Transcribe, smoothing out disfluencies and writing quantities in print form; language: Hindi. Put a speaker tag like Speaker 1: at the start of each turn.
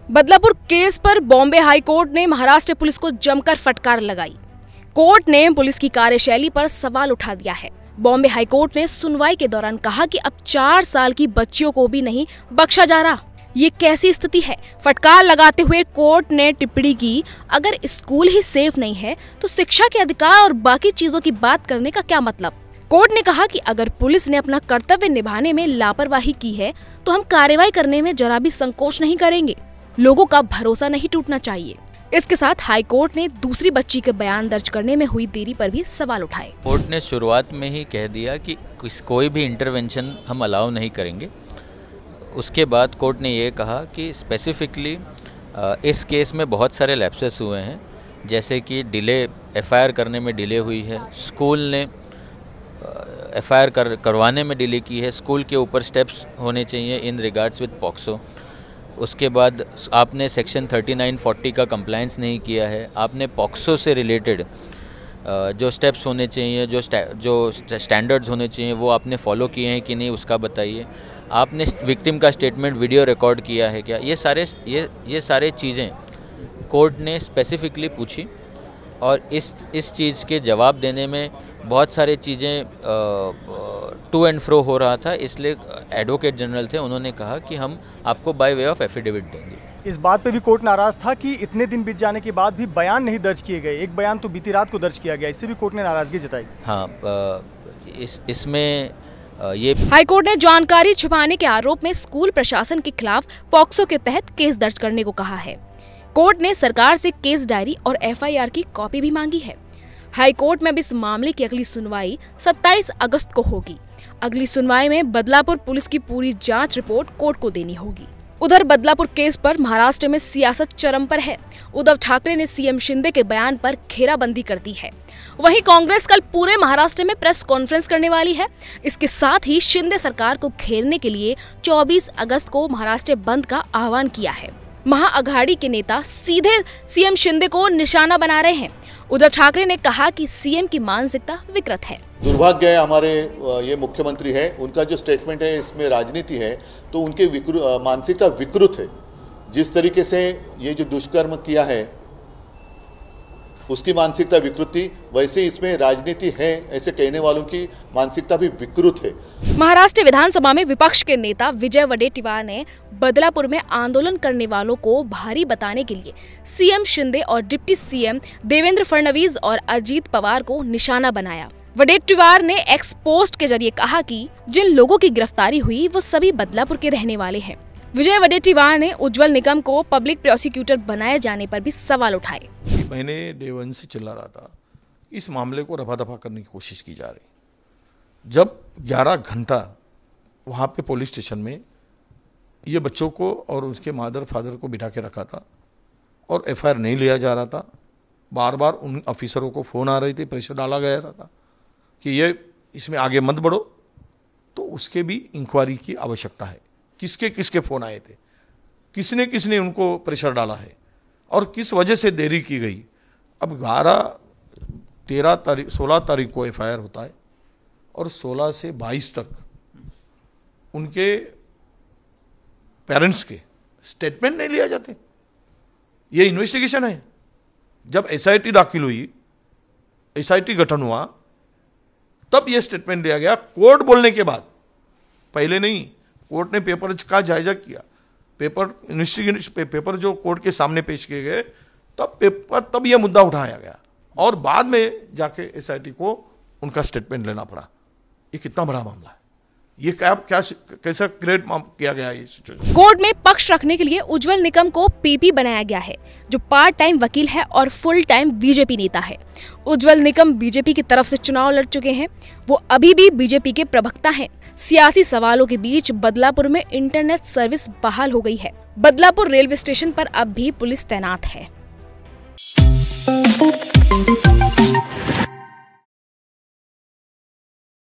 Speaker 1: बदलापुर केस पर बॉम्बे हाई कोर्ट ने महाराष्ट्र पुलिस को जमकर फटकार लगाई। कोर्ट ने पुलिस की कार्यशैली पर सवाल उठा दिया है। बॉम्बे हाई कोर्ट ने सुनवाई के दौरान कहा कि अब 4 साल की बच्चियों को भी नहीं बख्शा जा रहा। ये कैसी स्थिति है? फटकार लगाते हुए कोर्ट ने टिप्पणी की, अगर स्कूल ही सेफ नहीं है तो शिक्षा के अधिकार और बाकी चीजों की बात करने का क्या मतलब। कोर्ट ने कहा कि अगर पुलिस ने अपना कर्तव्य निभाने में लापरवाही की है तो हम कार्रवाई करने में जरा भी संकोच नहीं करेंगे। लोगों का भरोसा नहीं टूटना चाहिए। इसके साथ हाई कोर्ट ने दूसरी बच्ची के बयान दर्ज करने में हुई देरी पर भी सवाल उठाए।
Speaker 2: कोर्ट ने शुरुआत में ही कह दिया कि कोई भी इंटरवेंशन हम अलाउ नहीं करेंगे। उसके बाद कोर्ट ने ये कहा कि स्पेसिफिकली इस केस में बहुत सारे लैप्सेस हुए हैं, जैसे कि डिले एफआईआर करने में डिले हुई है, स्कूल ने एफआईआर करवाने में डिले की है, स्कूल के ऊपर स्टेप्स होने चाहिए इन रिगार्ड्स विद पॉक्सो। उसके बाद आपने सेक्शन 3940 का कंप्लायंस नहीं किया है, आपने पॉक्सो से रिलेटेड जो स्टेप्स होने चाहिए, जो स्टैंडर्ड्स होने चाहिए वो आपने फॉलो किए हैं कि नहीं उसका बताइए। आपने विक्टिम का स्टेटमेंट वीडियो रिकॉर्ड किया है क्या? ये सारे चीज़ें कोर्ट ने स्पेसिफिकली पूछी और इस चीज़ के जवाब देने में बहुत सारे चीज़ें टू एंड फ्रो हो रहा था। इसलिए एडवोकेट जनरल थे, उन्होंने कहा कि हम आपको बाय वे ऑफ एफिडेविट देंगे।
Speaker 3: इस बात पे भी कोर्ट नाराज था कि इतने दिन बीत जाने के बाद भी बयान नहीं दर्ज किए गए। एक बयान तो बीती रात को दर्ज किया गया, इससे भी कोर्ट ने नाराजगी जताई।
Speaker 2: हाँ, इसमें ये
Speaker 1: हाईकोर्ट ने जानकारी छिपाने के आरोप में स्कूल प्रशासन के खिलाफ पॉक्सो के तहत केस दर्ज करने को कहा है। कोर्ट ने सरकार से केस डायरी और एफआईआर की कॉपी भी मांगी है। हाई कोर्ट में अब इस मामले की अगली सुनवाई 27 अगस्त को होगी। अगली सुनवाई में बदलापुर पुलिस की पूरी जांच रिपोर्ट कोर्ट को देनी होगी। उधर बदलापुर केस पर महाराष्ट्र में सियासत चरम पर है। उद्धव ठाकरे ने सीएम शिंदे के बयान पर घेराबंदी कर दी है। वहीं कांग्रेस कल पूरे महाराष्ट्र में प्रेस कॉन्फ्रेंस करने वाली है। इसके साथ ही शिंदे सरकार को घेरने के लिए 24 अगस्त को महाराष्ट्र बंद का आह्वान किया है। महाअघाड़ी के नेता सीधे सीएम शिंदे को निशाना बना रहे हैं। उद्धव ठाकरे ने कहा कि सीएम की मानसिकता विकृत है।
Speaker 4: दुर्भाग्य है हमारे ये मुख्यमंत्री है, उनका जो स्टेटमेंट है इसमें राजनीति है, तो उनके मानसिकता विकृत है। जिस तरीके से ये जो दुष्कर्म किया है उसकी मानसिकता विकृति, वैसे इसमें राजनीति है ऐसे कहने वालों की मानसिकता भी विकृत है।
Speaker 1: महाराष्ट्र विधानसभा में विपक्ष के नेता विजय वडेट्टीवार ने बदलापुर में आंदोलन करने वालों को भारी बताने के लिए सीएम शिंदे और डिप्टी सीएम देवेंद्र फडणवीस और अजीत पवार को निशाना बनाया। वडेट्टीवार ने एक्स पोस्ट के जरिए कहा कि जिन लोगों की गिरफ्तारी हुई वो सभी बदलापुर के रहने वाले हैं। विजय वडेट्टीवार ने उज्जवल निकम को पब्लिक प्रोसिक्यूटर बनाए जाने पर भी सवाल उठाए।
Speaker 5: मैंने डे 1 से चिल्ला रहा था, इस मामले को रफा दफा करने की कोशिश की जा रही। जब 11 घंटा वहाँ पे पुलिस स्टेशन में ये बच्चों को और उसके मदर फादर को बिठा के रखा था और एफआईआर नहीं लिया जा रहा था, बार बार उन ऑफिसरों को फ़ोन आ रही थी, प्रेशर डाला गया था कि ये इसमें आगे मत बढ़ो, तो उसके भी इंक्वायरी की आवश्यकता है। किसके किसके फ़ोन आए थे, किसने उनको प्रेशर डाला है और किस वजह से देरी की गई। अब 16 तारीख को एफआईआर होता है और 16 से 22 तक उनके पेरेंट्स के स्टेटमेंट नहीं लिया जाते। ये इन्वेस्टिगेशन है। जब एसआईटी दाखिल हुई, एसआईटी गठन हुआ, तब ये स्टेटमेंट लिया गया कोर्ट बोलने के बाद, पहले नहीं। कोर्ट ने पेपर का जायजा किया, पेपर जो कोर्ट के सामने पेश किए गए, तब यह मुद्दा उठाया गया और बाद में जाके एसआईटी को उनका स्टेटमेंट लेना पड़ा। ये कितना बड़ा मामला है, ये कैसा क्रिएट किया गया ये सिचुएशन।
Speaker 1: कोर्ट में पक्ष रखने के लिए उज्जवल निकम को पीपी बनाया गया है, जो पार्ट टाइम वकील है और फुल टाइम बीजेपी नेता है। उज्जवल निकम बीजेपी की तरफ से चुनाव लड़ चुके हैं। वो अभी भी बीजेपी के प्रवक्ता हैं। सियासी सवालों के बीच बदलापुर में इंटरनेट सर्विस बहाल हो गई है। बदलापुर रेलवे स्टेशन पर अब भी पुलिस तैनात है।